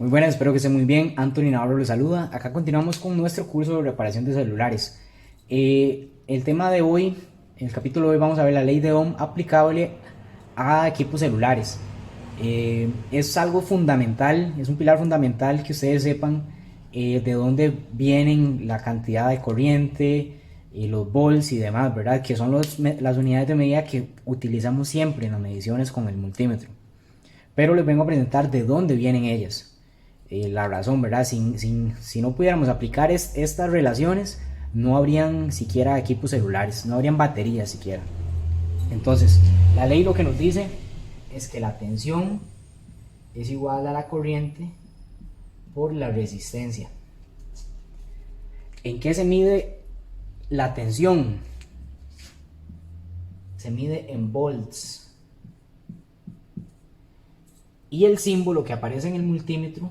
Muy buenas, espero que esté muy bien. Anthony Navarro les saluda. Acá continuamos con nuestro curso de reparación de celulares. El tema de hoy, en el capítulo de hoy, vamos a ver la ley de Ohm aplicable a equipos celulares. Es algo fundamental, es un pilar fundamental que ustedes sepan de dónde vienen la cantidad de corriente, los volts y demás, ¿verdad? Que son las unidades de medida que utilizamos siempre en las mediciones con el multímetro. Pero les vengo a presentar de dónde vienen ellas. La razón, ¿verdad? Si no pudiéramos aplicar estas relaciones, no habrían siquiera equipos celulares, no habrían baterías siquiera. Entonces, la ley lo que nos dice es que la tensión es igual a la corriente por la resistencia. ¿En qué se mide la tensión? Se mide en volts. Y el símbolo que aparece en el multímetro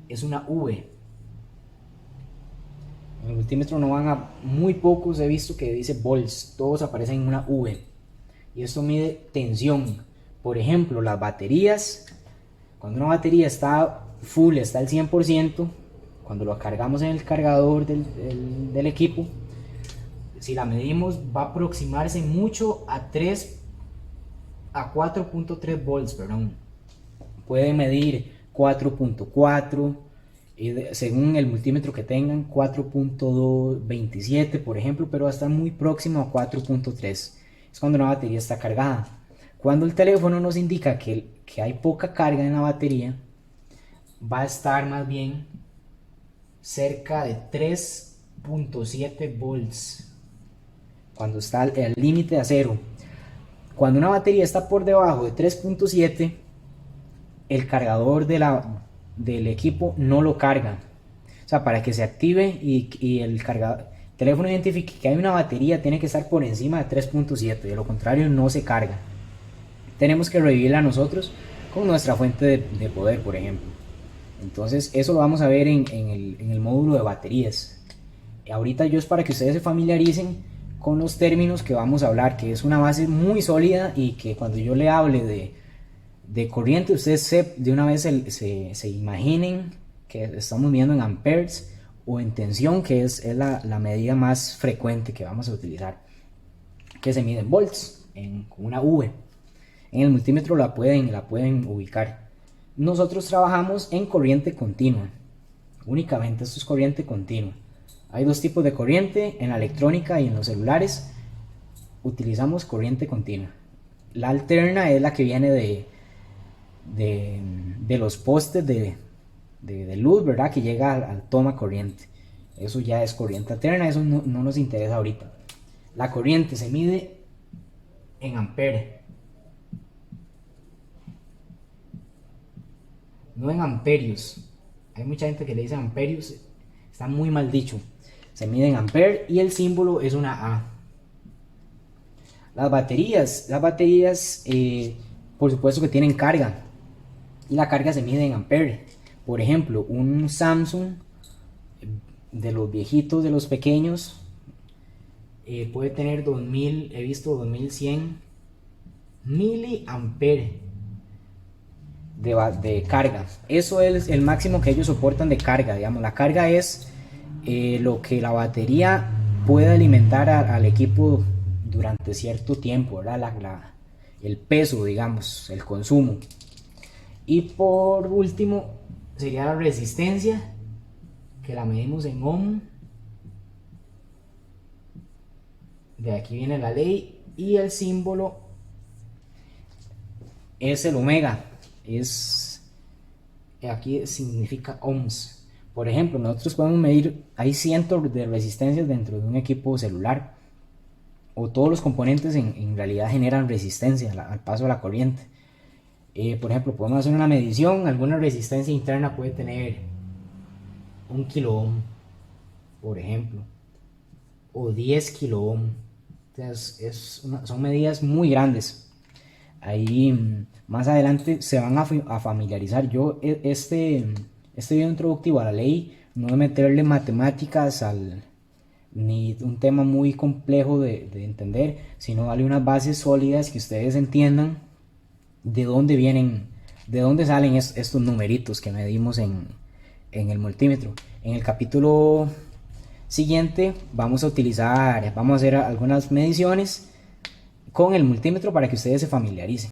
es una V. En el multímetro no van a muy pocos, he visto que dice volts, todos aparecen en una V. Y esto mide tensión. Por ejemplo, las baterías, cuando una batería está full, está al 100%, cuando lo cargamos en el cargador del equipo, si la medimos va a aproximarse mucho a 4.3 volts, perdón. Puede medir 4.4, según el multímetro que tengan, 4.27 por ejemplo, pero va a estar muy próximo a 4.3. Es cuando una batería está cargada. Cuando el teléfono nos indica que hay poca carga en la batería, va a estar más bien cerca de 3.7 volts, cuando está al límite a cero. Cuando una batería está por debajo de 3.7, el cargador del equipo no lo carga. O sea, para que se active y el teléfono identifique que hay una batería, tiene que estar por encima de 3.7, de lo contrario no se carga. Tenemos que revivirla nosotros con nuestra fuente de poder, por ejemplo. Entonces eso lo vamos a ver en el módulo de baterías. Ahorita yo es para que ustedes se familiaricen con los términos que vamos a hablar, que es una base muy sólida y que cuando yo le hable de corriente, ustedes de una vez se imaginen que estamos midiendo en amperes o en tensión, que es la medida más frecuente que vamos a utilizar, que se mide en volts, con una V. En el multímetro la pueden ubicar. Nosotros trabajamos en corriente continua, únicamente esto es corriente continua. Hay dos tipos de corriente, en la electrónica y en los celulares utilizamos corriente continua. La alterna es la que viene de los postes de luz, ¿verdad? Que llega al toma corriente. Eso ya es corriente alterna, eso no nos interesa ahorita. La corriente se mide en ampere, no en amperios. Hay mucha gente que le dice amperios, está muy mal dicho. Se mide en ampere y el símbolo es una A. Las baterías, por supuesto que tienen carga y la carga se mide en ampere. Por ejemplo, un Samsung de los viejitos, de los pequeños, puede tener 2000, he visto 2100 miliampere de carga. Eso es el máximo que ellos soportan de carga, digamos. La carga es lo que la batería puede alimentar al equipo durante cierto tiempo, ¿verdad? El peso, digamos, el consumo. Y por último sería la resistencia, que la medimos en ohm. De aquí viene la ley y el símbolo es el omega. Aquí significa ohms. Por ejemplo, nosotros podemos medir, hay cientos de resistencias dentro de un equipo celular, o todos los componentes en realidad generan resistencia al paso de la corriente. Por ejemplo, podemos hacer una medición, alguna resistencia interna puede tener 1 kilo ohm, por ejemplo, o 10 kilo ohm. Entonces, son medidas muy grandes. Ahí más adelante se van a familiarizar. Yo este video introductivo a la ley no de meterle matemáticas ni un tema muy complejo de entender, sino darle unas bases sólidas que ustedes entiendan de dónde vienen de dónde salen estos numeritos que medimos en el multímetro. En el capítulo siguiente vamos a hacer algunas mediciones con el multímetro para que ustedes se familiaricen.